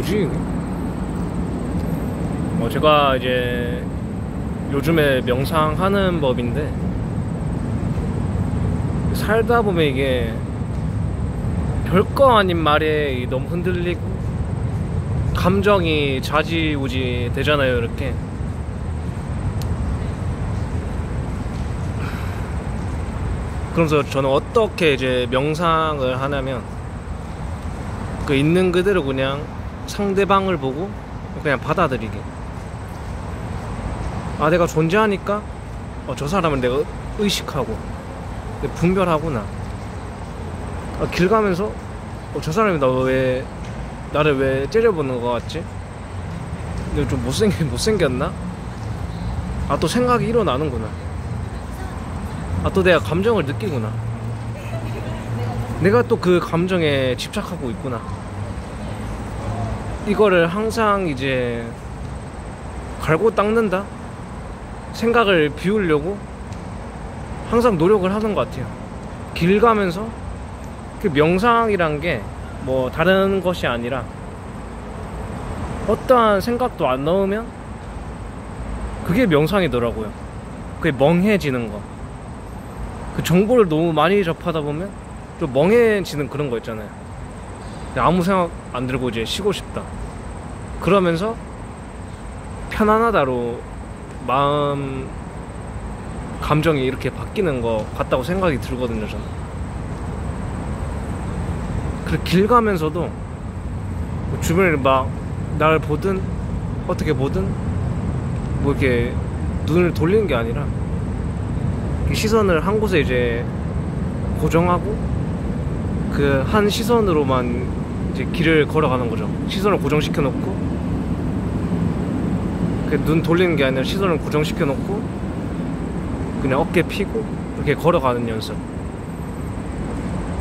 뭐지 이게? 제가 이제 요즘에 명상하는 법인데, 살다 보면 이게 별거 아닌 말에 너무 흔들리고 감정이 좌지우지 되잖아요, 이렇게. 그러면서 저는 어떻게 이제 명상을 하냐면, 그 있는 그대로 그냥 상대방을 보고 그냥 받아들이게. 아, 내가 존재하니까 저 사람을 내가 의식하고 분별하구나. 길 가면서 저 사람이 나를 왜 째려보는 것 같지? 내가 좀 못생겼나? 아, 또 생각이 일어나는구나. 아, 또 내가 감정을 느끼구나. 내가 또 그 감정에 집착하고 있구나. 이거를 항상 이제 갈고 닦는다? 생각을 비우려고 항상 노력을 하는 것 같아요. 길 가면서 그 명상이란 게 뭐 다른 것이 아니라, 어떠한 생각도 안 넣으면 그게 명상이더라고요. 그게 멍해지는 거. 그 정보를 너무 많이 접하다 보면 좀 멍해지는 그런 거 있잖아요. 아무 생각 안 들고 이제 쉬고 싶다. 그러면서 편안하다로 마음 감정이 이렇게 바뀌는 거 같다고 생각이 들거든요, 저는. 그 길 가면서도 주변에 막 날 보든 어떻게 보든 뭐 이렇게 눈을 돌리는 게 아니라, 시선을 한 곳에 이제 고정하고 그 한 시선으로만 이제 길을 걸어가는 거죠. 시선을 고정시켜 놓고, 그 눈 돌리는 게 아니라 시선을 고정시켜 놓고 그냥 어깨 펴고 이렇게 걸어가는 연습.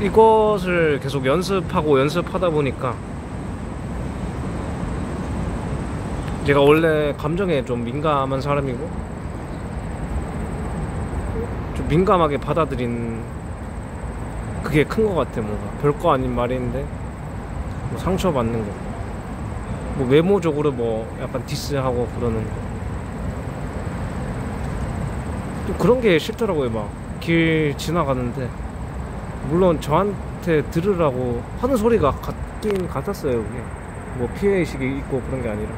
이것을 계속 연습하다 보니까, 제가 원래 감정에 좀 민감한 사람이고 좀 민감하게 받아들인 그게 큰 것 같아. 뭔가 별거 아닌 말인데 뭐 상처받는 거, 뭐 외모적으로 뭐 약간 디스하고 그러는 거, 또 그런 게 싫더라고요. 막 길 지나가는데, 물론 저한테 들으라고 하는 소리가 같긴 같았어요. 그게 뭐 피해의식이 있고 그런 게 아니라,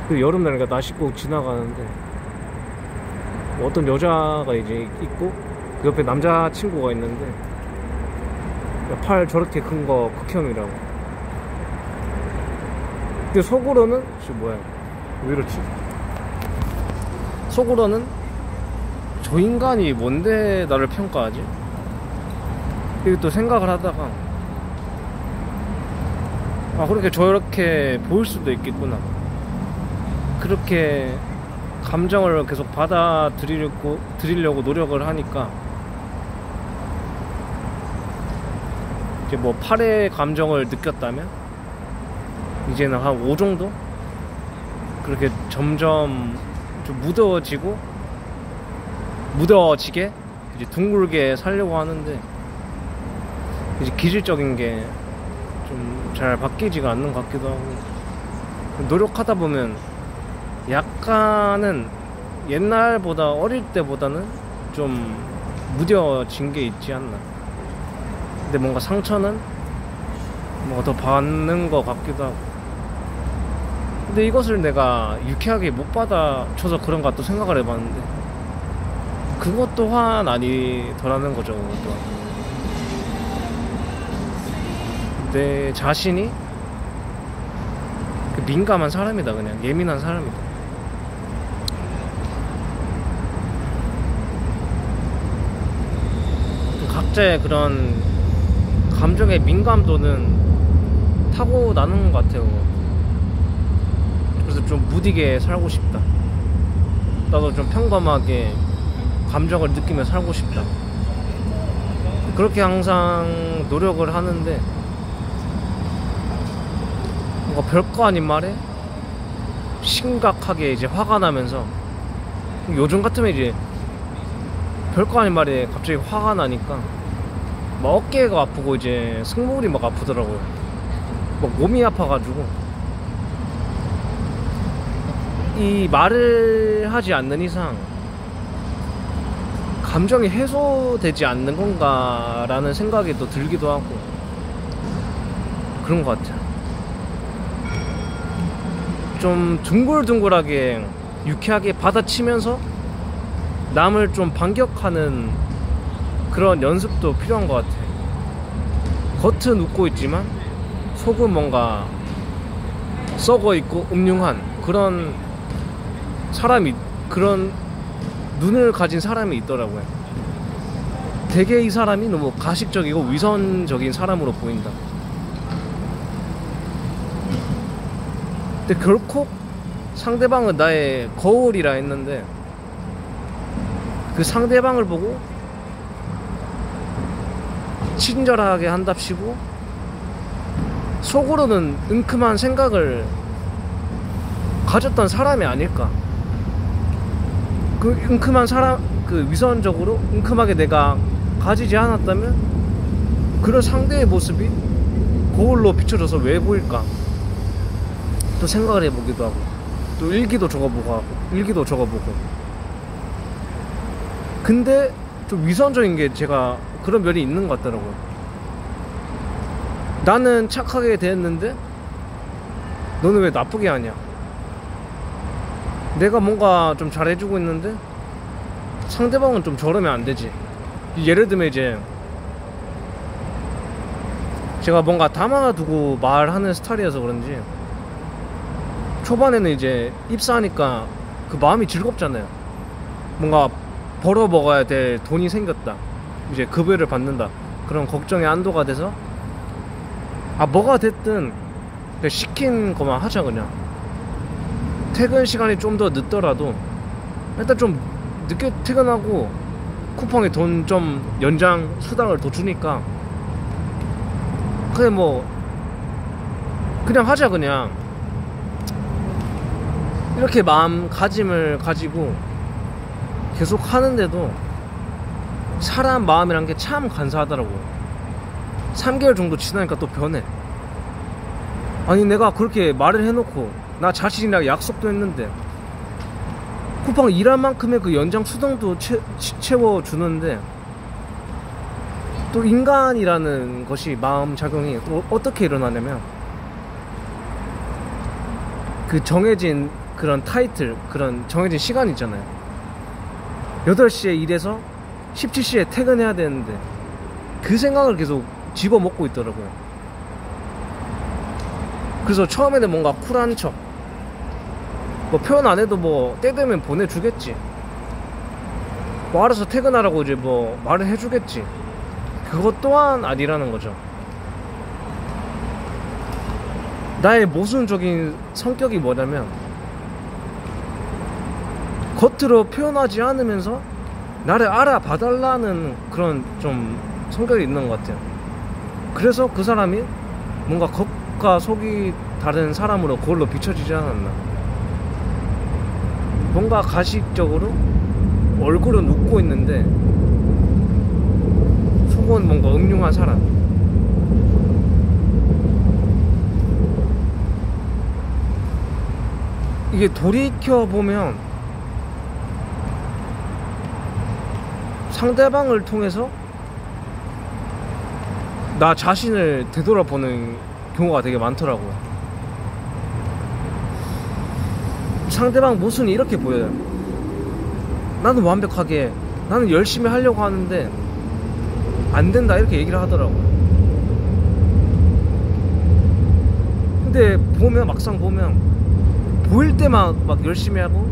그 여름날 나 씻고 지나가는데 뭐 어떤 여자가 이제 있고 그 옆에 남자친구가 있는데, 팔 저렇게 큰 거 극혐이라고. 근데 속으로는 뭐야 왜 이렇지? 속으로는 저 인간이 뭔데 나를 평가하지? 이렇게 또 생각을 하다가, 아, 그렇게 저렇게 보일 수도 있겠구나. 그렇게 감정을 계속 드리려고 노력을 하니까, 이제 뭐 8의 감정을 느꼈다면 이제는 한 5 정도? 그렇게 점점 좀 묻어지게 이제 둥글게 살려고 하는데, 이제 기질적인 게 좀 잘 바뀌지가 않는 것 같기도 하고, 노력하다 보면 약간은 옛날보다, 어릴 때보다는 좀 무뎌진 게 있지 않나. 근데 뭔가 상처는 뭔가 더 받는 것 같기도 하고. 근데 이것을 내가 유쾌하게 못 받아쳐서 그런가 또 생각을 해봤는데, 그것 또한 아니더라는 거죠. 그것도 내 자신이 민감한 사람이다, 그냥 예민한 사람이다. 각자의 그런 감정의 민감도는 타고나는 것 같아요. 그래서 좀 무디게 살고 싶다. 나도 좀 평범하게 감정을 느끼며 살고 싶다. 그렇게 항상 노력을 하는데, 뭔가 별거 아닌 말에 심각하게 이제 화가 나면서, 요즘 같으면 이제 별거 아닌 말에 갑자기 화가 나니까 막 어깨가 아프고 이제 승모근이 막 아프더라고요. 막 몸이 아파가지고 이 말을 하지 않는 이상 감정이 해소되지 않는 건가라는 생각이 또 들기도 하고 그런 것 같아요. 좀 둥글둥글하게 유쾌하게 받아치면서 남을 좀 반격하는 그런 연습도 필요한 것 같아요. 겉은 웃고 있지만 속은 뭔가 썩어있고 음흉한 그런 사람이, 그런 눈을 가진 사람이 있더라고요. 되게 이 사람이 너무 가식적이고 위선적인 사람으로 보인다. 근데 결코 상대방은 나의 거울이라 했는데 그 상대방을 보고 친절하게 한답시고 속으로는 은큼한 생각을 가졌던 사람이 아닐까. 그 은큼한 사람, 그 위선적으로 은큼하게 내가 가지지 않았다면 그런 상대의 모습이 거울로 비춰져서 왜 보일까 또 생각을 해보기도 하고, 또 일기도 적어보고. 근데 좀 위선적인 게 제가 그런 면이 있는 것 같더라고요. 나는 착하게 대했는데 너는 왜 나쁘게 하냐. 내가 뭔가 좀 잘해주고 있는데 상대방은 좀 저러면 안 되지. 예를 들면 이제 제가 뭔가 담아두고 말하는 스타일이어서 그런지 초반에는 이제 입사하니까 그 마음이 즐겁잖아요. 뭔가 벌어 먹어야 될 돈이 생겼다, 이제 급여를 받는다, 그런 걱정에 안도가 돼서 뭐가 됐든 그냥 시킨 것만 하자. 그냥 퇴근 시간이 좀 더 늦더라도 일단 좀 늦게 퇴근하고 쿠팡에 돈 좀 연장 수당을 더 주니까 그냥 뭐 그냥 하자. 그냥 이렇게 마음가짐을 가지고 계속 하는데도 사람 마음이란 게 참 간사하더라고요. 3개월 정도 지나니까 또 변해. 아니 내가 그렇게 말을 해놓고 나 자신이랑 약속도 했는데 쿠팡 일할 만큼의 그 연장 수당도 채워주는데 또 인간이라는 것이 마음작용이 또 어떻게 일어나냐면 그 정해진 그런 타이틀, 그런 정해진 시간 있잖아요. 8시에 일해서 17시에 퇴근해야 되는데 그 생각을 계속 집어먹고 있더라고요. 그래서 처음에는 뭔가 쿨한 척, 뭐 표현 안 해도 뭐 때 되면 보내주겠지, 뭐 알아서 퇴근하라고 이제 뭐 말을 해주겠지. 그것 또한 아니라는 거죠. 나의 모순적인 성격이 뭐냐면 겉으로 표현하지 않으면서 나를 알아봐달라는 그런 좀 성격이 있는 것 같아요. 그래서 그 사람이 뭔가 겉과 속이 다른 사람으로 그걸로 비춰지지 않았나. 뭔가 가식적으로 얼굴은 웃고 있는데 속은 뭔가 음흉한 사람. 이게 돌이켜보면 상대방을 통해서 나 자신을 되돌아보는 경우가 되게 많더라고요. 상대방 모습이 이렇게 보여요. 나는 완벽하게, 나는 열심히 하려고 하는데 안 된다, 이렇게 얘기를 하더라고요. 근데 보면, 막상 보면 보일 때만 막 열심히 하고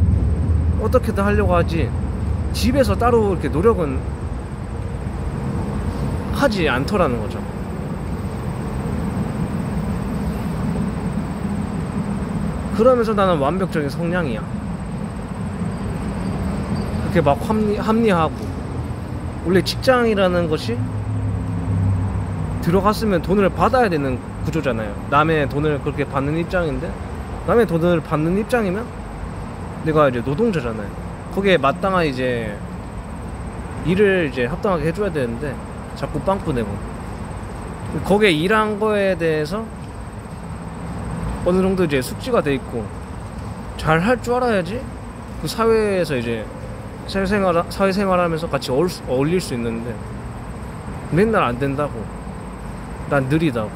어떻게든 하려고 하지 집에서 따로 이렇게 노력은 하지 않더라는 거죠. 그러면서 나는 완벽적인 성량이야. 그렇게 막 합리하고. 원래 직장이라는 것이 들어갔으면 돈을 받아야 되는 구조잖아요. 남의 돈을 그렇게 받는 입장인데, 남의 돈을 받는 입장이면 내가 이제 노동자잖아요. 거기에 마땅한 이제 일을 이제 합당하게 해줘야 되는데 자꾸 빵꾸 내고, 거기에 일한 거에 대해서 어느 정도 이제 숙지가 돼 있고 잘 할 줄 알아야지 그 사회에서 이제 사회생활하면서 같이 어울릴 수 있는데 맨날 안 된다고, 난 느리다고.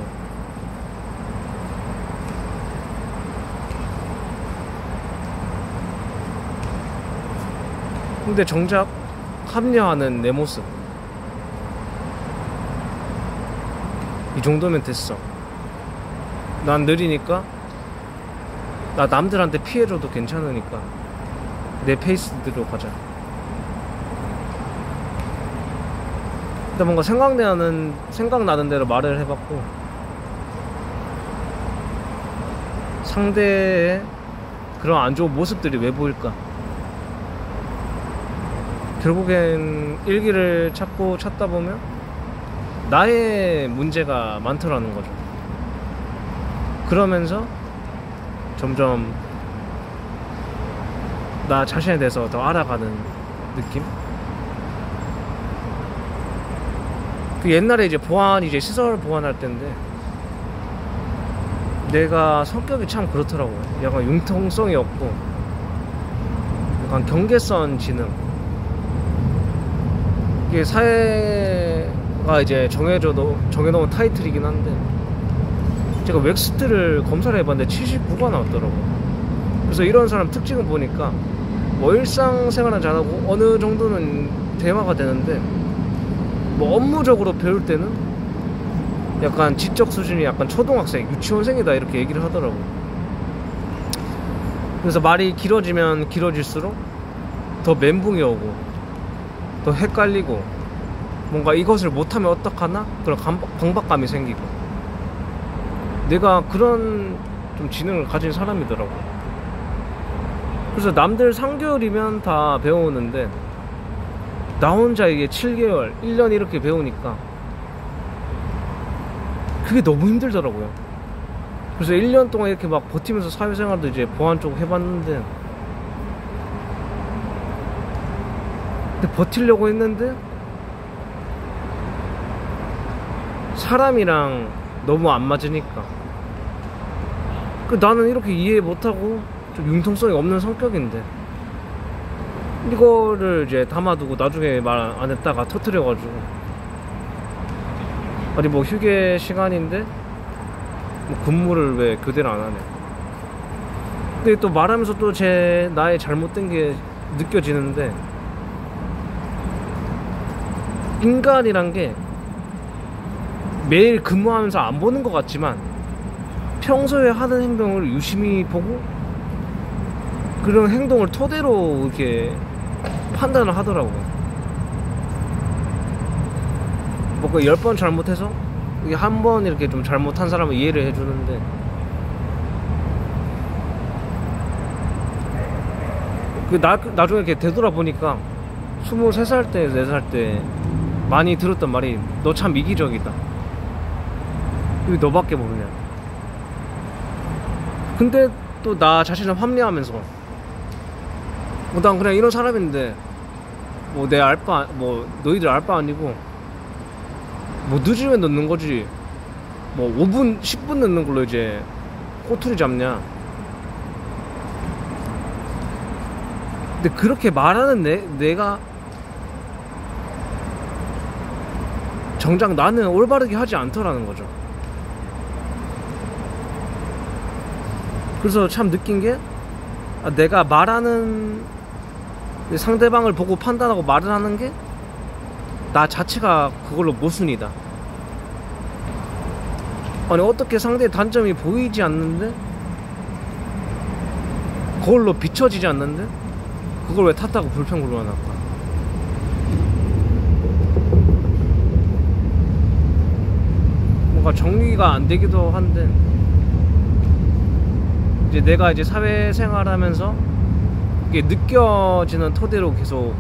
근데 정작 합리화하는 내 모습, 이 정도면 됐어. 난 느리니까, 나 남들한테 피해줘도 괜찮으니까 내 페이스대로 가자. 근데 뭔가 생각나는 대로 말을 해봤고, 상대의 그런 안 좋은 모습들이 왜 보일까? 결국엔 일기를 찾다 보면 나의 문제가 많더라는 거죠. 그러면서 점점 나 자신에 대해서 더 알아가는 느낌? 그 옛날에 이제 이제 시설 보완할 때인데, 내가 성격이 참 그렇더라고요. 약간 융통성이 없고, 약간 경계선 지능. 이게 사회가 이제 정해놓은 타이틀이긴 한데, 제가 웩스트를 검사를 해봤는데 79가 나왔더라고요. 그래서 이런 사람 특징을 보니까 뭐 일상생활은 잘하고 어느 정도는 대화가 되는데, 뭐 업무적으로 배울 때는 약간 지적 수준이 약간 초등학생, 유치원생이다 이렇게 얘기를 하더라고요. 그래서 말이 길어지면 길어질수록 더 멘붕이 오고 더 헷갈리고, 뭔가 이것을 못하면 어떡하나? 그런 강박감이 생기고. 내가 그런 좀 지능을 가진 사람이더라고요. 그래서 남들 3개월이면 다 배우는데 나 혼자 이게 7개월, 1년 이렇게 배우니까 그게 너무 힘들더라고요. 그래서 1년 동안 이렇게 막 버티면서 사회생활도 이제 보안 쪽 해봤는데, 근데 버티려고 했는데 사람이랑 너무 안 맞으니까, 나는 이렇게 이해 못하고 좀 융통성이 없는 성격인데 이거를 이제 담아두고 나중에 말 안 했다가 터뜨려가지고, 아니 뭐 휴게 시간인데 뭐 근무를 왜 교대를 안 하네. 근데 또 말하면서 또 나의 잘못된 게 느껴지는데, 인간이란 게 매일 근무하면서 안 보는 것 같지만 평소에 하는 행동을 유심히 보고 그런 행동을 토대로 이렇게 판단을 하더라고요. 뭐 10번 잘못해서 이게 한 번 이렇게 좀 잘못한 사람을 이해를 해주는데, 나중에 이렇게 되돌아보니까 23살 때, 4살 때 많이 들었던 말이 너 참 이기적이다. 왜 너밖에 모르냐. 근데 또 나 자신을 합리화하면서 난 그냥 이런 사람인데 뭐 내 알바, 뭐 너희들 알바 아니고 뭐 늦으면 늦는 거지, 뭐 5분 10분 늦는 걸로 이제 꼬투리 잡냐. 근데 그렇게 말하는 내가 정작 나는 올바르게 하지 않더라는 거죠. 그래서 참 느낀 게, 내가 말하는 상대방을 보고 판단하고 말을 하는 게 나 자체가 그걸로 모순이다. 아니 어떻게 상대의 단점이 보이지 않는데, 그걸로 비춰지지 않는데 그걸 왜 탓하고 불평 불만할까. 뭔가 정리가 안 되기도 한데, 이제 내가 이제 사회생활 하면서 이게 느껴지는 토대로 계속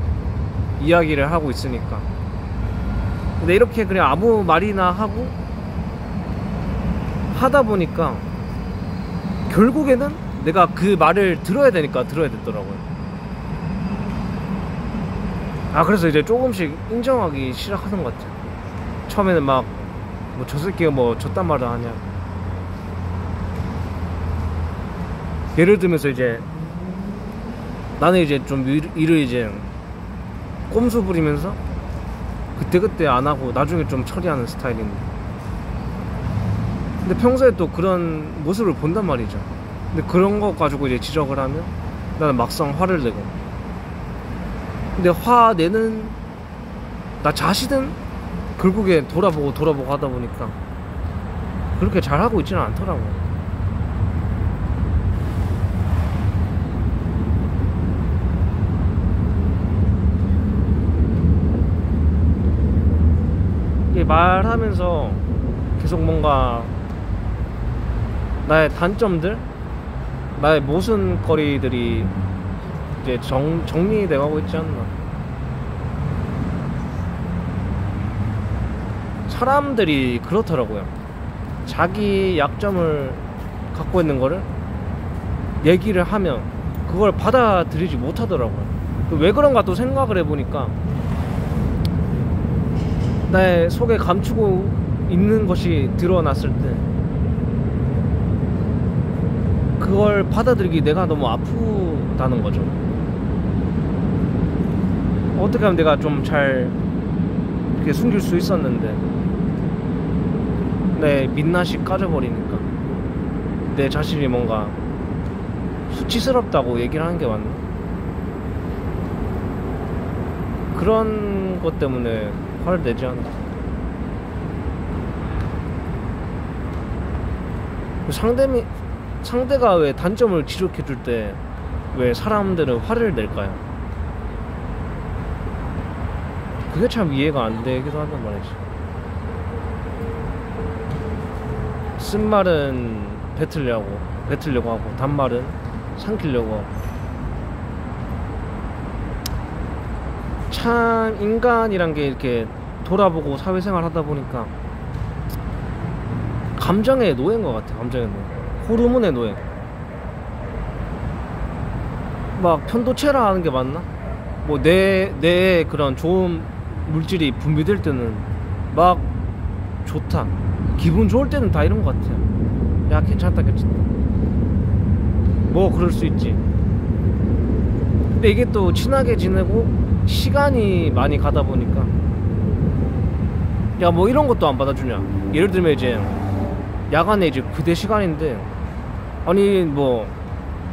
이야기를 하고 있으니까. 근데 이렇게 그냥 아무 말이나 하다 보니까 결국에는 내가 그 말을 들어야 됐더라고요. 그래서 이제 조금씩 인정하기 시작하는 것 같아요. 처음에는 막 뭐 저 새끼가 뭐 저딴 말을 하냐. 예를 들면서 이제 나는 이제 좀 일을 이제 꼼수 부리면서 그때그때 안 하고 나중에 좀 처리하는 스타일인데, 근데 평소에 또 그런 모습을 본단 말이죠. 근데 그런 거 가지고 이제 지적을 하면 나는 막상 화를 내고, 근데 화내는 나 자신은 결국에 돌아보고 하다 보니까 그렇게 잘하고 있지는 않더라고요. 말하면서 계속 뭔가 나의 단점들, 나의 모순거리들이 이제 정리돼 가고 있지 않나. 사람들이 그렇더라고요. 자기 약점을 갖고 있는 거를 얘기를 하면 그걸 받아들이지 못하더라고요. 왜 그런가 또 생각을 해보니까 나의 속에 감추고 있는 것이 드러났을 때 그걸 받아들이기 내가 너무 아프다는 거죠. 어떻게 하면 내가 좀 잘 이렇게 숨길 수 있었는데 내 민낯이 까져버리니까 내 자신이 뭔가 수치스럽다고 얘기를 하는 게 맞나? 그런 것 때문에 화를 내지 않나. 상대가 왜 단점을 지적해 줄 때 왜 사람들은 화를 낼까요? 그게 참 이해가 안 되기도 한단 말이지. 쓴 말은 뱉으려고 하고 단말은 삼키려고 하고. 참 인간이란 게 이렇게 돌아보고 사회생활 하다 보니까 감정의 노예인 것 같아. 감정의 노예, 호르몬의 노예. 막 편도체라 하는 게 맞나? 뭐 내 그런 좋은 물질이 분비될 때는 막 좋다, 기분 좋을 때는 다 이런 것 같아요. 야 괜찮다 뭐 그럴 수 있지. 근데 이게 또 친하게 지내고 시간이 많이 가다 보니까 야 뭐 이런 것도 안 받아주냐. 예를 들면 이제 야간에 이제 교대 시간인데, 아니 뭐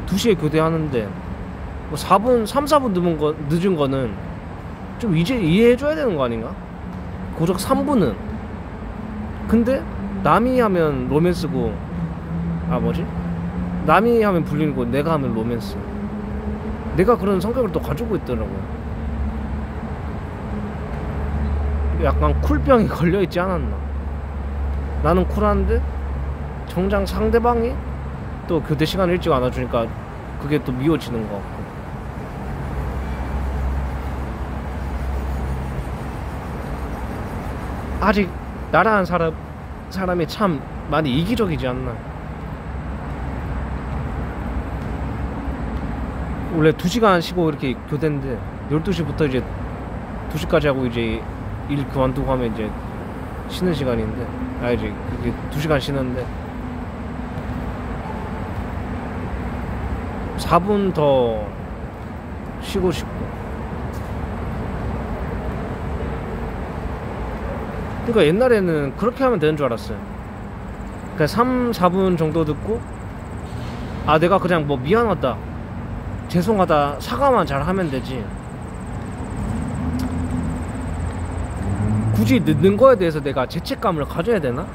2시에 교대하는데 뭐 3-4분 늦은 거는 좀 이제 이해해줘야 되는 거 아닌가? 고작 3분은. 근데 남이 하면 로맨스고, 남이 하면 불륜이고 내가 하면 로맨스. 내가 그런 성격을 또 가지고 있더라고요. 약간 쿨병이 걸려있지 않았나. 나는 쿨한데 정작 상대방이 또 교대 시간 일찍 안 와주니까 그게 또 미워지는 것 같고. 아직 나라는 사람이 참 많이 이기적이지 않나. 원래 2시간 쉬고 이렇게 교대인데 12시부터 이제 2시까지 하고 이제 일 그만두고 하면 이제 쉬는 시간인데, 이제 그게 2시간 쉬는데 4분 더 쉬고 싶고. 그러니까 옛날에는 그렇게 하면 되는 줄 알았어요. 그냥 3-4분 정도 듣고 내가 그냥 뭐 미안하다, 죄송하다, 사과만 잘 하면 되지, 굳이 늦는 거에 대해서 내가 죄책감을 가져야 되나?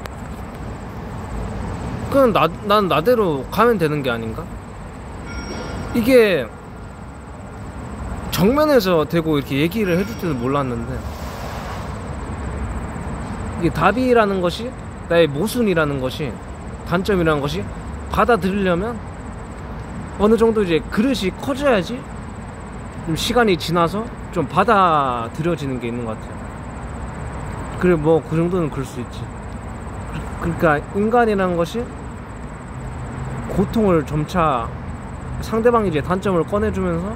그냥 난 나대로 가면 되는 게 아닌가? 이게 정면에서 대고 이렇게 얘기를 해줄 때는 몰랐는데, 이게 답이라는 것이, 나의 모순이라는 것이, 단점이라는 것이 받아들이려면 어느 정도 이제 그릇이 커져야지 좀 시간이 지나서 좀 받아들여지는 게 있는 것 같아요. 그래 뭐 그 정도는 그럴 수 있지. 그러니까 인간이라는 것이 고통을 점차 상대방이 이제 단점을 꺼내주면서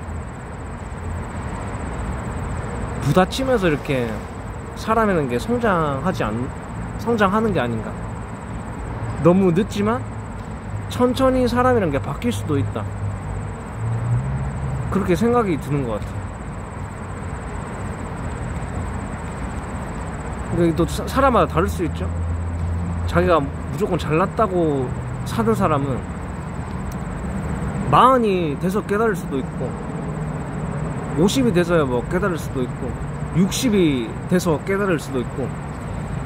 부딪히면서 이렇게 사람이라는 게 성장하는 게 아닌가. 너무 늦지만 천천히 사람이란 게 바뀔 수도 있다, 그렇게 생각이 드는 것 같아요. 그러니까 또 사람마다 다를 수 있죠. 자기가 무조건 잘났다고 사는 사람은 40이 돼서 깨달을 수도 있고, 50이 돼서야 뭐 깨달을 수도 있고, 60이 돼서 깨달을 수도 있고,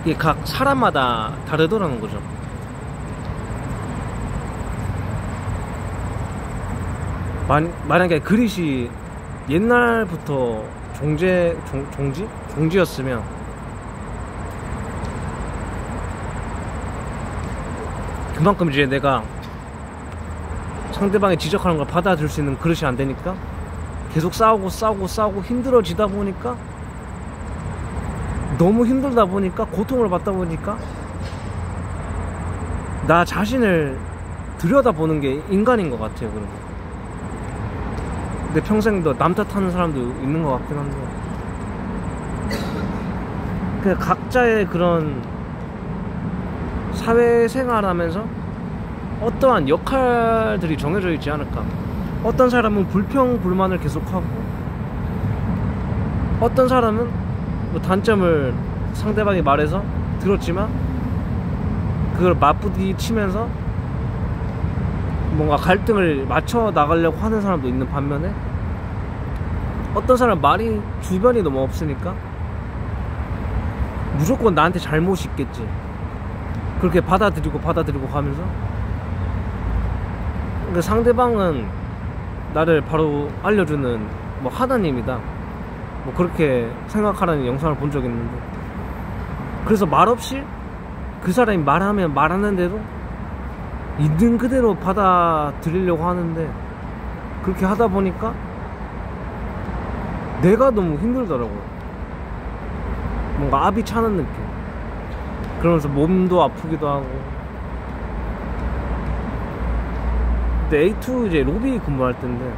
이게 각 사람마다 다르더라는 거죠. 만약에 그릿이 옛날부터 종지였으면 그만큼 이제 내가 상대방이 지적하는 걸 받아들일 수 있는 그릇이 안 되니까 계속 싸우고 힘들어지다 보니까, 너무 힘들다 보니까, 고통을 받다 보니까 나 자신을 들여다보는 게 인간인 것 같아요. 그러면 근데 평생 남 탓하는 사람도 있는 것 같긴 한데, 그 각자의 그런 사회생활하면서 어떠한 역할들이 정해져 있지 않을까. 어떤 사람은 불평불만을 계속하고, 어떤 사람은 뭐 단점을 상대방이 말해서 들었지만 그걸 맞부딪히면서 뭔가 갈등을 맞춰 나가려고 하는 사람도 있는 반면에, 어떤 사람은 말이 주변이 너무 없으니까 무조건 나한테 잘못이 있겠지, 그렇게 받아들이고 가면서, 그러니까 상대방은 나를 바로 알려주는 뭐 하나님이다, 뭐 그렇게 생각하라는 영상을 본 적이 있는데, 그래서 말없이 그 사람이 말하면 말하는데도 있는 그대로 받아들이려고 하는데, 그렇게 하다 보니까 내가 너무 힘들더라고요. 뭔가 압이 차는 느낌. 그러면서 몸도 아프기도 하고. 근데 A2 이제 로비 근무할 때인데,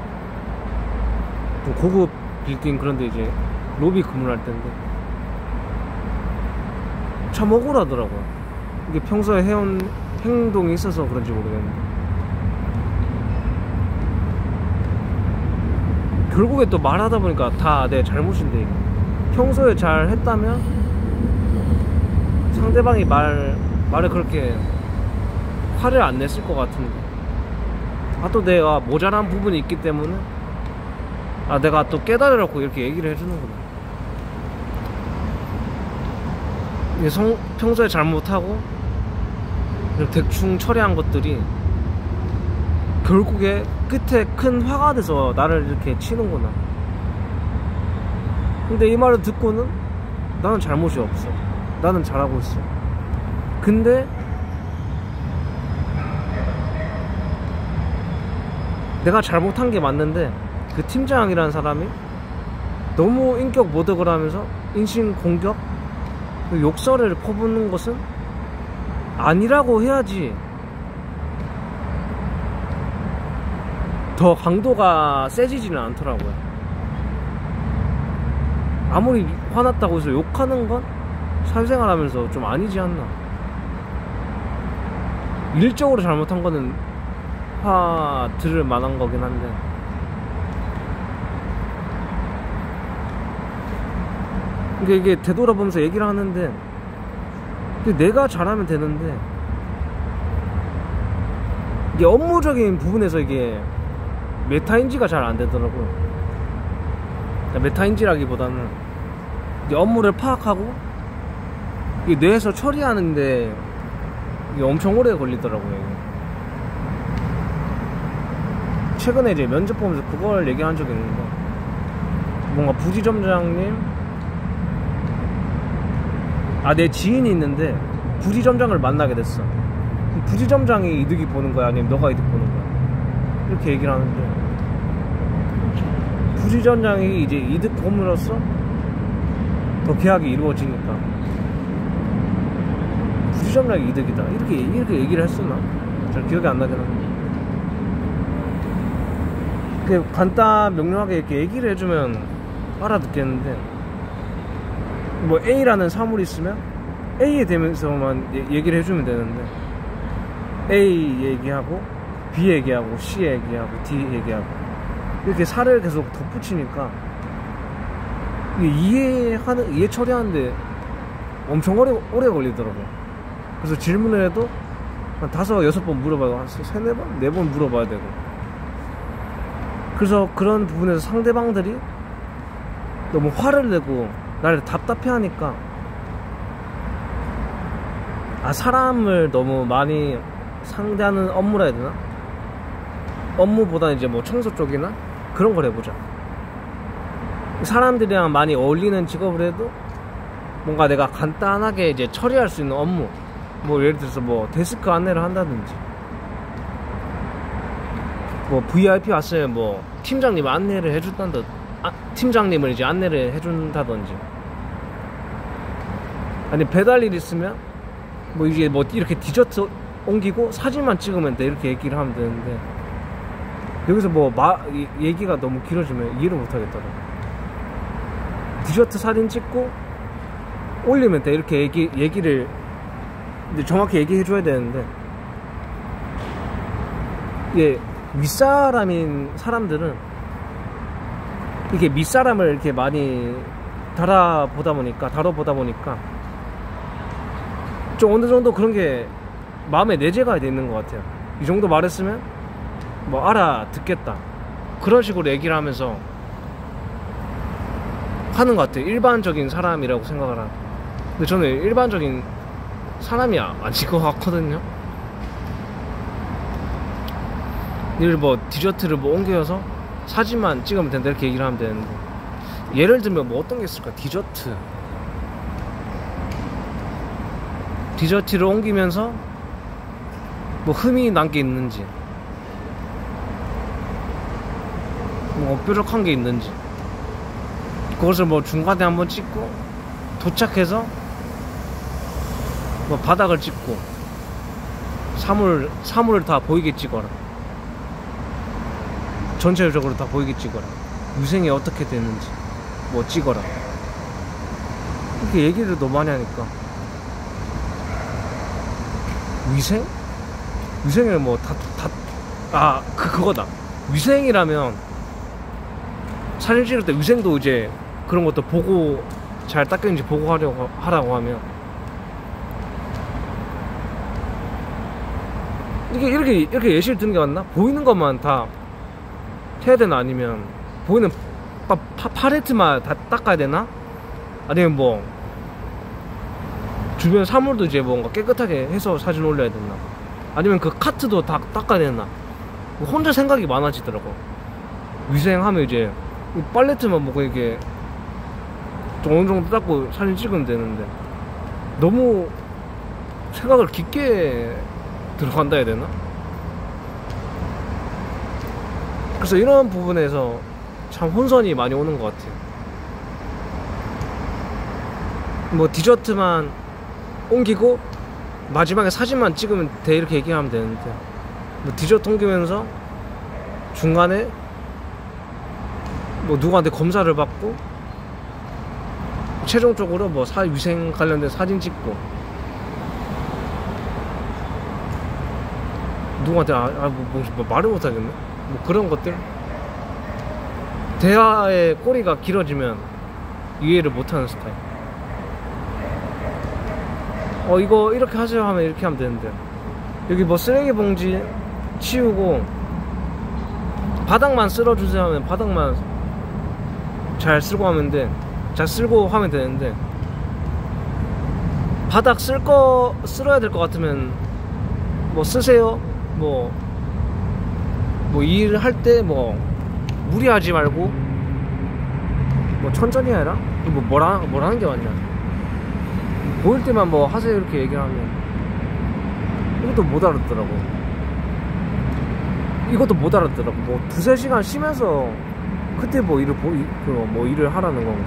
좀 고급 빌딩 그런데 이제 로비 근무를 할 때인데 참 억울하더라고요. 이게 평소에 해온 행동이 있어서 그런지 모르겠는데, 결국에 또 말하다 보니까 다 내 잘못인데, 이게 평소에 잘 했다면 상대방이 말을 그렇게 화를 안 냈을 것 같은데, 또 내가 모자란 부분이 있기 때문에 내가 또 깨달으라고 이렇게 얘기를 해주는구나. 평소에 잘못하고 대충 처리한 것들이 결국에 끝에 큰 화가 돼서 나를 이렇게 치는구나. 근데 이 말을 듣고는 나는 잘못이 없어, 나는 잘하고 있어. 근데 내가 잘못한 게 맞는데, 그 팀장이라는 사람이 너무 인격 모독을 하면서 인신공격, 욕설을 퍼붓는 것은 아니라고 해야지 더 강도가 세지지는 않더라고요. 아무리 화났다고 해서 욕하는 건 사회생활 하면서 좀 아니지 않나. 일적으로 잘못한 거는 화 들을 만한 거긴 한데, 그러니까 이게 되돌아보면서 얘기를 하는데, 내가 잘하면 되는데, 이게 업무적인 부분에서 이게 메타인지가 잘 안 되더라고요. 그러니까 메타인지라기보다는 이게 업무를 파악하고 이게 뇌에서 처리하는데 이게 엄청 오래 걸리더라고요. 이게. 최근에 이제 면접 보면서 그걸 얘기한 적이 있는데, 뭔가 부지점장님, 내 지인이 있는데 부지점장을 만나게 됐어. 부지점장이 이득이 보는 거야, 아니면 너가 이득 보는 거야? 이렇게 얘기를 하는데, 부지점장이 이제 이득 범으로써 더 계약이 이루어지니까 부지점장이 이득이다, 이렇게 얘기를 했었나? 잘 기억이 안 나긴 한데, 간단 명료하게 이렇게 얘기를 해주면 알아듣겠는데, 뭐 A라는 사물이 있으면 A에 대해서만 얘기를 해주면 되는데, A 얘기하고 B 얘기하고 C 얘기하고 D 얘기하고 이렇게 살을 계속 덧붙이니까 이게 이해 처리하는데 엄청 오래 걸리더라고요. 그래서 질문을 해도 한 5-6번 물어봐요. 한 3-4번? 4번 물어봐야 되고. 그래서 그런 부분에서 상대방들이 너무 화를 내고 나를 답답해 하니까 사람을 너무 많이 상대하는 업무라 해야 되나? 업무보다는 이제 뭐 청소 쪽이나 그런 걸 해보자. 사람들이랑 많이 어울리는 직업을 해도 뭔가 내가 간단하게 이제 처리할 수 있는 업무, 뭐 예를 들어서 뭐 데스크 안내를 한다든지, 뭐 VIP 왔으면 뭐 팀장님 안내를 해준다든지, 팀장님을 이제 안내를 해준다든지, 아니 배달일 있으면 뭐 이제 뭐 이렇게 디저트 옮기고 사진만 찍으면 돼, 이렇게 얘기를 하면 되는데 여기서 뭐 얘기가 너무 길어지면 이해를 못 하겠더라고. 디저트 사진 찍고 올리면 돼, 이렇게 얘기를 근데 정확히 얘기해 줘야 되는데, 이게 윗사람인 사람들은 이게 밑사람을 이렇게 많이 다뤄보다 보니까 좀 어느 정도 그런 게 마음에 내재가 돼 있는 것 같아요. 이 정도 말했으면 뭐 알아듣겠다, 그런 식으로 얘기를 하면서 하는 것 같아요. 일반적인 사람이라고 생각을 하는. 근데 저는 일반적인 사람이 아닐 것 같거든요. 예를 뭐 디저트를 뭐 옮겨서 사진만 찍으면 된다, 이렇게 얘기를 하면 되는데, 예를 들면 뭐 어떤 게 있을까? 디저트를 옮기면서 뭐 흠이 난 게 있는지, 뭐 뾰족한 게 있는지, 그것을 뭐 중간에 한번 찍고 도착해서 뭐 바닥을 찍고 사물을 다 보이게 찍어라, 전체적으로 다 보이게 찍어라, 위생이 어떻게 되는지 뭐 찍어라, 이렇게 얘기를 너무 많이 하니까 위생을 뭐 그거다. 위생이라면 사진 찍을 때 위생도 이제 그런 것도 보고 잘 닦였는지 보고 하라고 하면, 이렇게 예시를 드는 게 맞나? 보이는 것만 다 해야 되나? 아니면 보이는 팔레트만 다 닦아야 되나? 아니면 뭐 주변 사물도 이제 뭔가 깨끗하게 해서 사진 올려야 되나? 아니면 그 카트도 다 닦아야 되나? 혼자 생각이 많아지더라고. 위생하면 이제 팔레트만 뭐 이렇게 좀 어느 정도 닦고 사진 찍으면 되는데, 너무 생각을 깊게 들어간다 해야 되나? 그래서 이런 부분에서 참 혼선이 많이 오는 것 같아요. 뭐 디저트만 옮기고 마지막에 사진만 찍으면 돼, 이렇게 얘기하면 되는데, 뭐 디저트 옮기면서 중간에 뭐 누구한테 검사를 받고 최종적으로 뭐 위생 관련된 사진 찍고 누구한테 뭐 말을 못하겠네. 뭐 그런 것들, 대화의 꼬리가 길어지면 이해를 못하는 스타일. 이거 이렇게 하세요 하면 이렇게 하면 되는데, 여기 뭐 쓰레기 봉지 치우고 바닥만 쓸어주세요 하면 바닥만 잘 쓸고 하면 되는데, 바닥 쓸어야 될 것 같으면 뭐 쓰세요, 뭐 일할 때 뭐 무리하지 말고 뭐 천천히 해라, 뭐 뭐라는 게 맞냐, 보일 때만 뭐 하세요 이렇게 얘기하면 이것도 못 알아듣더라고. 뭐 2-3시간 쉬면서 그때 뭐 일을 하라는 건가?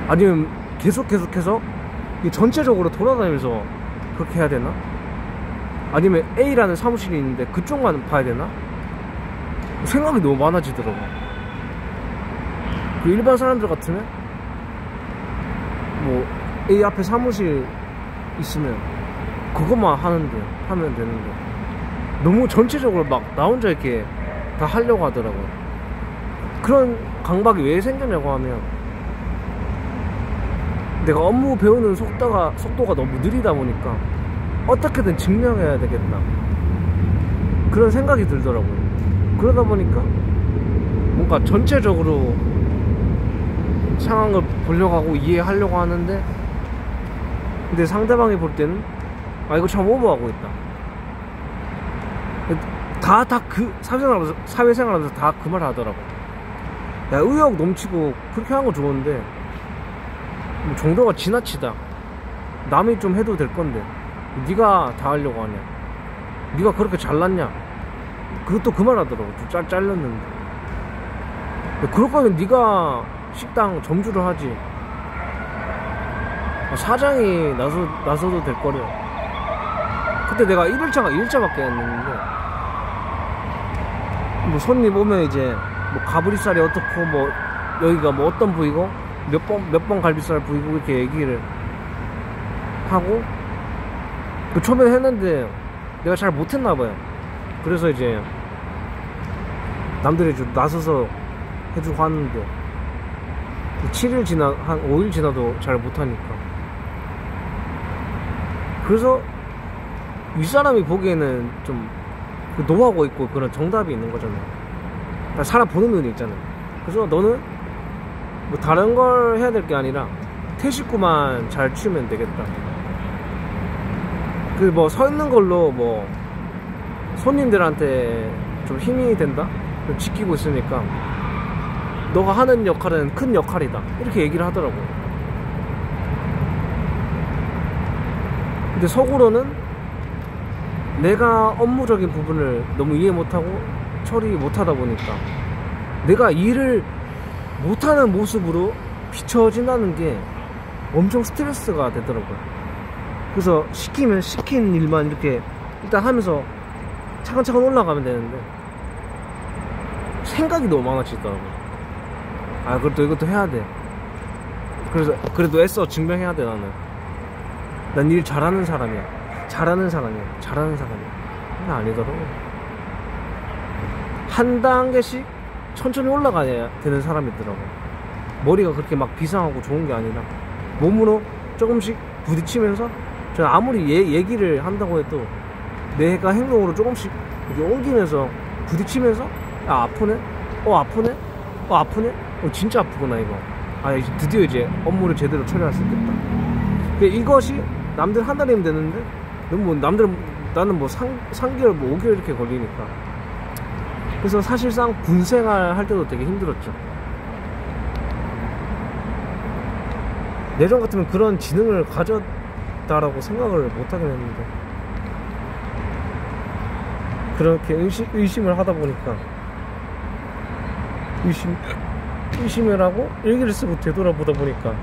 아니면 계속해서 전체적으로 돌아다니면서 그렇게 해야 되나? 아니면 A라는 사무실이 있는데 그쪽만 봐야 되나? 생각이 너무 많아지더라고. 그 일반 사람들 같으면 뭐 A 앞에 사무실 있으면 그것만 하면 되는데 너무 전체적으로 막 나 혼자 이렇게 다 하려고 하더라고요. 그런 강박이 왜 생겼냐고 하면 내가 업무 배우는 속도가 너무 느리다 보니까 어떻게든 증명해야 되겠다 그런 생각이 들더라고요. 그러다 보니까 뭔가 전체적으로 상황을 보려고 하고 이해하려고 하는데 근데 상대방이 볼 때는 아 이거 참 오버하고 있다. 그 사회생활하면서 다 그 말 하더라고. 야 의욕 넘치고 그렇게 하는 거 좋은데 뭐 정도가 지나치다. 남이 좀 해도 될 건데 네가 다 하려고 하냐. 네가 그렇게 잘났냐. 그것도 그 말 하더라고. 좀 잘렸는데 그럴 거면 네가 식당 점주를 하지. 사장이 나서도 될 거래. 그때 내가 1일차밖에 안 했는데 뭐 손님 오면 이제 뭐 가브리살이 어떻고 뭐 여기가 뭐 어떤 부위고 몇 번 갈비살 부위고 이렇게 얘기를 하고 그 처음에 했는데 내가 잘 못했나 봐요. 그래서 이제 남들이 좀 나서서 해주고 하는데 7일 한 5일 지나도 잘 못하니까 그래서 윗사람이 보기에는 좀 노하고 있고 그런 정답이 있는 거잖아요. 사람 보는 눈이 있잖아요. 그래서 너는 뭐 다른 걸 해야 될 게 아니라 태식구만 잘 치우면 되겠다. 그 뭐 서 있는 걸로 뭐 손님들한테 좀 힘이 된다? 좀 지키고 있으니까 너가 하는 역할은 큰 역할이다 이렇게 얘기를 하더라고요. 근데 속으로는 내가 업무적인 부분을 너무 이해 못하고 처리 못하다 보니까 내가 일을 못하는 모습으로 비춰진다는 게 엄청 스트레스가 되더라고요. 그래서 시킨 일만 이렇게 일단 하면서 차근차근 올라가면 되는데 생각이 너무 많아지더라고요. 아 그래도 이것도 해야 돼. 그래서 그래도 애써 증명해야 돼. 난 일 잘하는 사람이야. 그게 아니더라고. 한 단계씩 천천히 올라가야 되는 사람이더라고. 머리가 그렇게 막 비상하고 좋은 게 아니라 몸으로 조금씩 부딪히면서 저는 아무리 얘기를 한다고 해도 내가 행동으로 조금씩 이렇게 옮기면서 부딪히면서 야 아프네? 아프네? 아프네? 진짜 아프구나 이거. 아 드디어 이제 업무를 제대로 처리할 수 있겠다. 이것이 남들 한 달이면 되는데 너무 나는 뭐 3개월 뭐 5개월 이렇게 걸리니까. 그래서 사실상 군생활 할 때도 되게 힘들었죠. 예전 같으면 그런 지능을 가졌다라고 생각을 못하긴 했는데 그렇게 의심을 하다 보니까 의심을 하고 일기를 쓰고 되돌아보다 보니까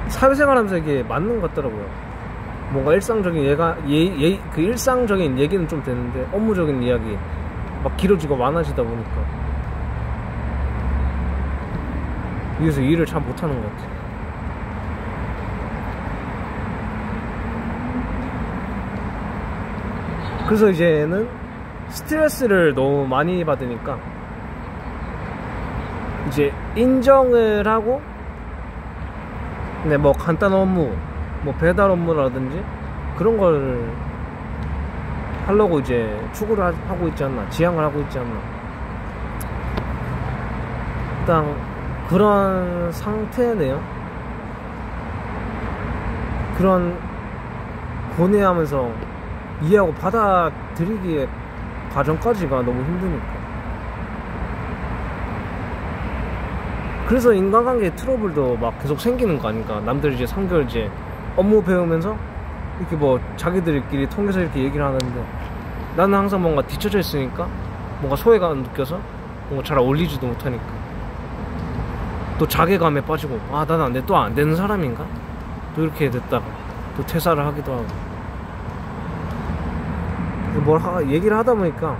사회생활 하면서 이게 맞는 것 같더라고요. 뭔가 일상적인 그 일상적인 얘기는 좀 되는데 업무적인 이야기 막 길어지고 많아지다 보니까 여기서 일을 잘 못하는 것 같아요. 그래서 이제는 스트레스를 너무 많이 받으니까 이제 인정을 하고 근데 뭐 간단한 업무 뭐 배달 업무라든지 그런 걸 하려고 이제 추구를 하고 있지 않나, 지향을 하고 있지 않나. 일단 그런 상태네요. 그런 고뇌하면서 이해하고 받아들이기에 과정까지가 너무 힘드니까. 그래서 인간관계 트러블도 막 계속 생기는 거 아닌가. 남들 이제 3개월 이제 업무 배우면서 이렇게 뭐 자기들끼리 통해서 이렇게 얘기를 하는데 나는 항상 뭔가 뒤쳐져 있으니까 뭔가 소외감 느껴서 뭔가 잘 어울리지도 못하니까 또 자괴감에 빠지고 아 나는 또 안 되는 사람인가? 또 이렇게 됐다가 또 퇴사를 하기도 하고 얘기를 하다 보니까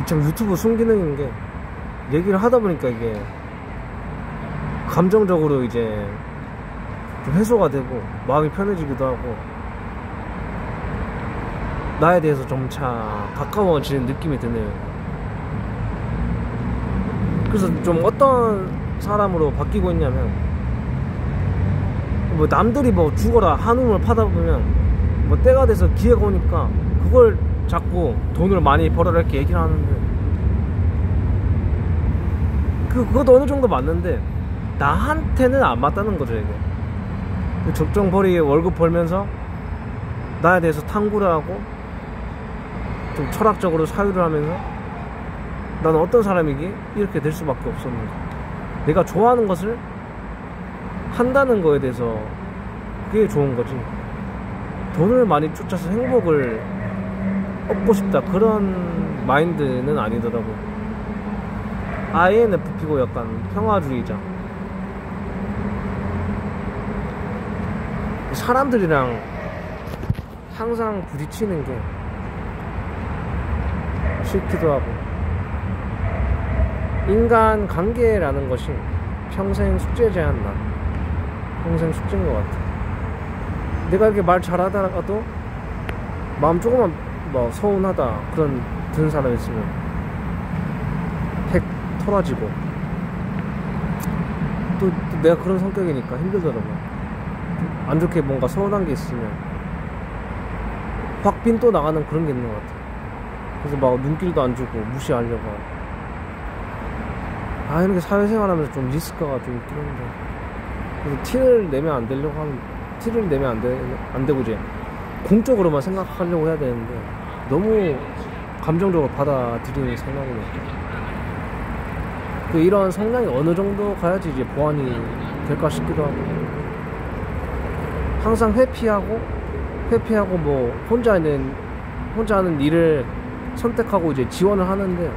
참 유튜브 순기능인 게, 얘기를 하다 보니까 이게 감정적으로 이제 좀 해소가 되고 마음이 편해지기도 하고 나에 대해서 점차 가까워지는 느낌이 드네요. 그래서 좀 어떤 사람으로 바뀌고 있냐면, 뭐 남들이 뭐 죽어라 한움을 파다 보면 뭐 때가 돼서 기회가 오니까 그걸 잡고 돈을 많이 벌어라 이렇게 얘기를 하는데, 그것도 어느 정도 맞는데 나한테는 안 맞다는 거죠. 이게 적정벌이 월급 벌면서 나에 대해서 탐구를 하고 좀 철학적으로 사유를 하면서 나는 어떤 사람이기에 이렇게 될 수밖에 없었는가, 내가 좋아하는 것을 한다는 거에 대해서 그게 좋은 거지, 돈을 많이 쫓아서 행복을 얻고 싶다 그런 마인드는 아니더라고. INFP고 약간 평화주의자. 사람들이랑 항상 부딪히는 게 싫기도 하고, 인간 관계라는 것이 평생 숙제지 않나, 평생 숙제인 것 같아. 내가 이렇게 말 잘하다가도 마음 조금만 뭐 서운하다 그런 드는 사람 있으면 팩 털어지고, 또 내가 그런 성격이니까 힘들더라고. 안 좋게 뭔가 서운한 게 있으면 확 빈 또 나가는 그런 게 있는 것 같아. 그래서 막 눈길도 안 주고 무시하려고 하고. 이렇게 사회생활하면서 좀 리스크가 좀 있긴 한데, 그래서 티를 내면 안 되려고 하면 티를 내면 안 되고 이제 공적으로만 생각하려고 해야 되는데 너무 감정적으로 받아들이는 성향이니까, 이런 성향이 어느 정도 가야지 이제 보완이 될까 싶기도 하고. 항상 회피하고 뭐 혼자 하는 일을 선택하고 이제 지원을 하는데,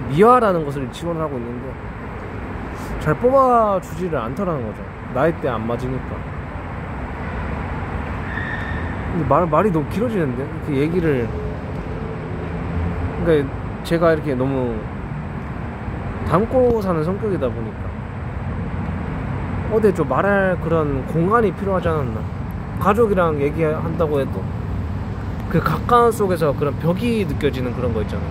미화라는 것을 지원을 하고 있는데 잘 뽑아주지를 않더라는 거죠. 나이대 안 맞으니까. 근데 말이 너무 길어지는데 그 얘기를, 그러니까 제가 이렇게 너무 담고 사는 성격이다 보니까 어디에 좀 말할 그런 공간이 필요하지 않았나. 가족이랑 얘기한다고 해도 그 가까운 속에서 그런 벽이 느껴지는 그런 거 있잖아.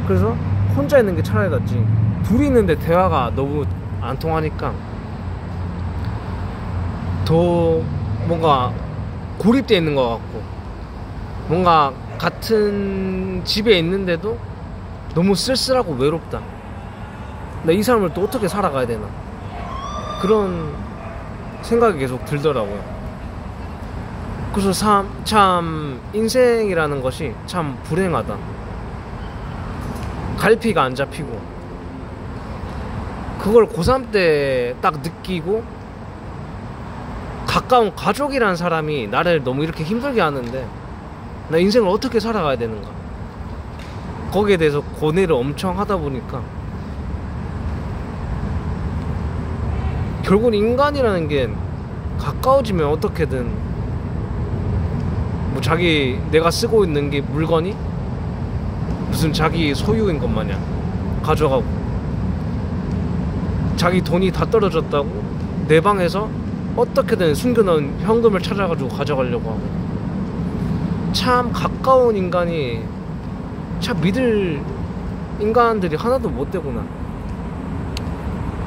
그래서 혼자 있는 게 차라리 낫지. 둘이 있는데 대화가 너무 안 통하니까 더 뭔가 고립되어 있는 것 같고, 뭔가 같은 집에 있는데도 너무 쓸쓸하고 외롭다. 나 이 사람을 또 어떻게 살아가야 되나, 그런 생각이 계속 들더라고요. 그래서 참 인생이라는 것이 참 불행하다. 갈피가 안 잡히고, 그걸 고3 때 딱 느끼고, 가까운 가족이란 사람이 나를 너무 이렇게 힘들게 하는데 나 인생을 어떻게 살아가야 되는가, 거기에 대해서 고뇌를 엄청 하다 보니까 결국은 인간이라는 게 가까워지면 어떻게든 뭐 내가 쓰고 있는 게 물건이 무슨 자기 소유인 것 마냥 가져가고, 자기 돈이 다 떨어졌다고 내 방에서 어떻게든 숨겨놓은 현금을 찾아가지고 가져가려고 하고. 참 가까운 인간이 참 믿을 인간들이 하나도 못 되구나.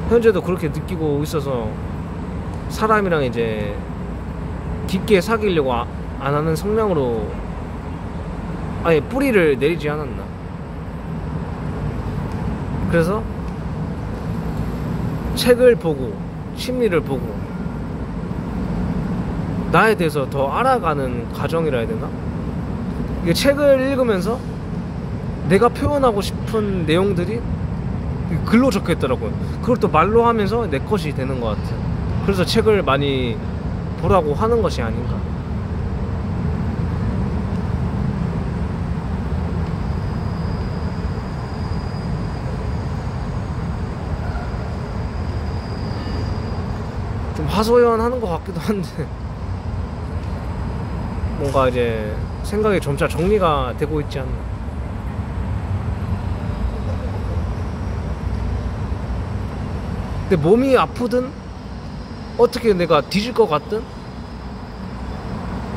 현재도 그렇게 느끼고 있어서 사람이랑 이제 깊게 사귀려고 안 하는 성향으로 아예 뿌리를 내리지 않았나. 그래서 책을 보고 심리를 보고 나에 대해서 더 알아가는 과정이라 해야 되나? 이게 책을 읽으면서 내가 표현하고 싶은 내용들이 글로 적혀 있더라고요. 그걸 또 말로 하면서 내 것이 되는 것 같아요. 그래서 책을 많이 보라고 하는 것이 아닌가. 좀 하소연하는 것 같기도 한데 뭔가 이제 생각이 점차 정리가 되고 있지 않나. 근데 몸이 아프든 어떻게 내가 뒤질 것 같든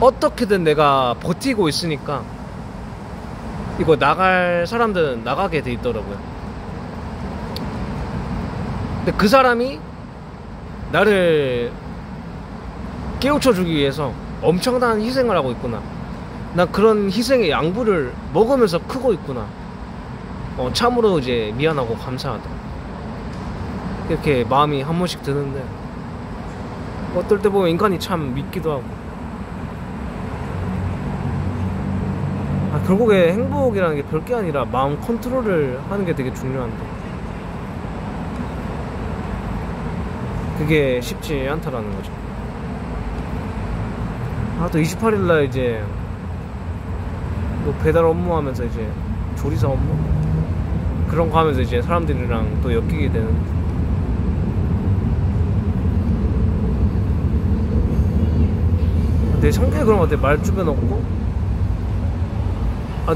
어떻게든 내가 버티고 있으니까 이거 나갈 사람들은 나가게 돼 있더라고요. 근데 그 사람이 나를 깨우쳐주기 위해서 엄청난 희생을 하고 있구나. 난 그런 희생의 양분을 먹으면서 크고 있구나. 참으로 이제 미안하고 감사하다. 이렇게 마음이 한 번씩 드는데, 어떨 때 보면 인간이 참 밉기도 하고. 결국에 행복이라는 게 별게 아니라 마음 컨트롤을 하는 게 되게 중요한데, 그게 쉽지 않다라는 거죠. 또 28일날 이제 뭐 배달 업무 하면서 이제 조리사 업무 그런 거 하면서 이제 사람들이랑 또 엮이게 되는. 내 성격이 그런 것 같아. 말주변 없고,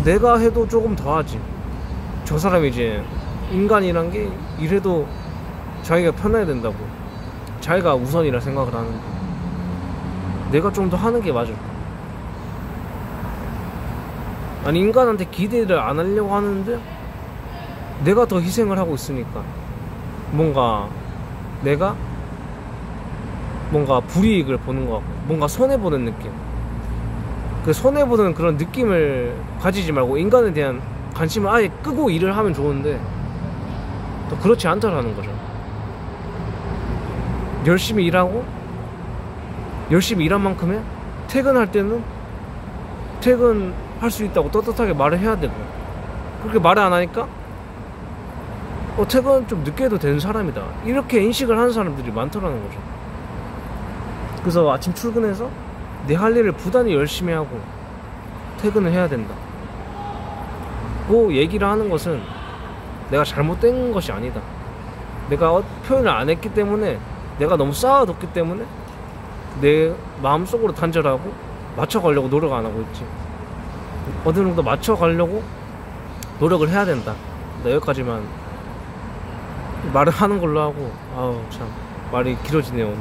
내가 해도 조금 더 하지. 저 사람이 이제 인간이란 게 이래도 자기가 편해야 된다고, 자기가 우선이라 생각을 하는데 내가 좀 더 하는 게 맞을까? 아니, 인간한테 기대를 안 하려고 하는데 내가 더 희생을 하고 있으니까 내가 뭔가 불이익을 보는 것 같고, 뭔가 손해보는 느낌. 그 손해보는 그런 느낌을 가지지 말고 인간에 대한 관심을 아예 끄고 일을 하면 좋은데, 또 그렇지 않다라는 거죠. 열심히 일하고 열심히 일한 만큼에 퇴근할 때는 퇴근할 수 있다고 떳떳하게 말을 해야 되고, 그렇게 말을 안 하니까 퇴근 좀 늦게 해도 되는 사람이다, 이렇게 인식을 하는 사람들이 많더라는 거죠. 그래서 아침 출근해서 내 할 일을 부단히 열심히 하고 퇴근을 해야 된다, 그 얘기를 하는 것은 내가 잘못된 것이 아니다. 내가 표현을 안 했기 때문에, 내가 너무 쌓아뒀기 때문에 내 마음속으로 단절하고 맞춰가려고 노력 안 하고 있지. 어느 정도 맞춰가려고 노력을 해야 된다. 나 여기까지만 말을 하는 걸로 하고, 참 말이 길어지네요 오늘.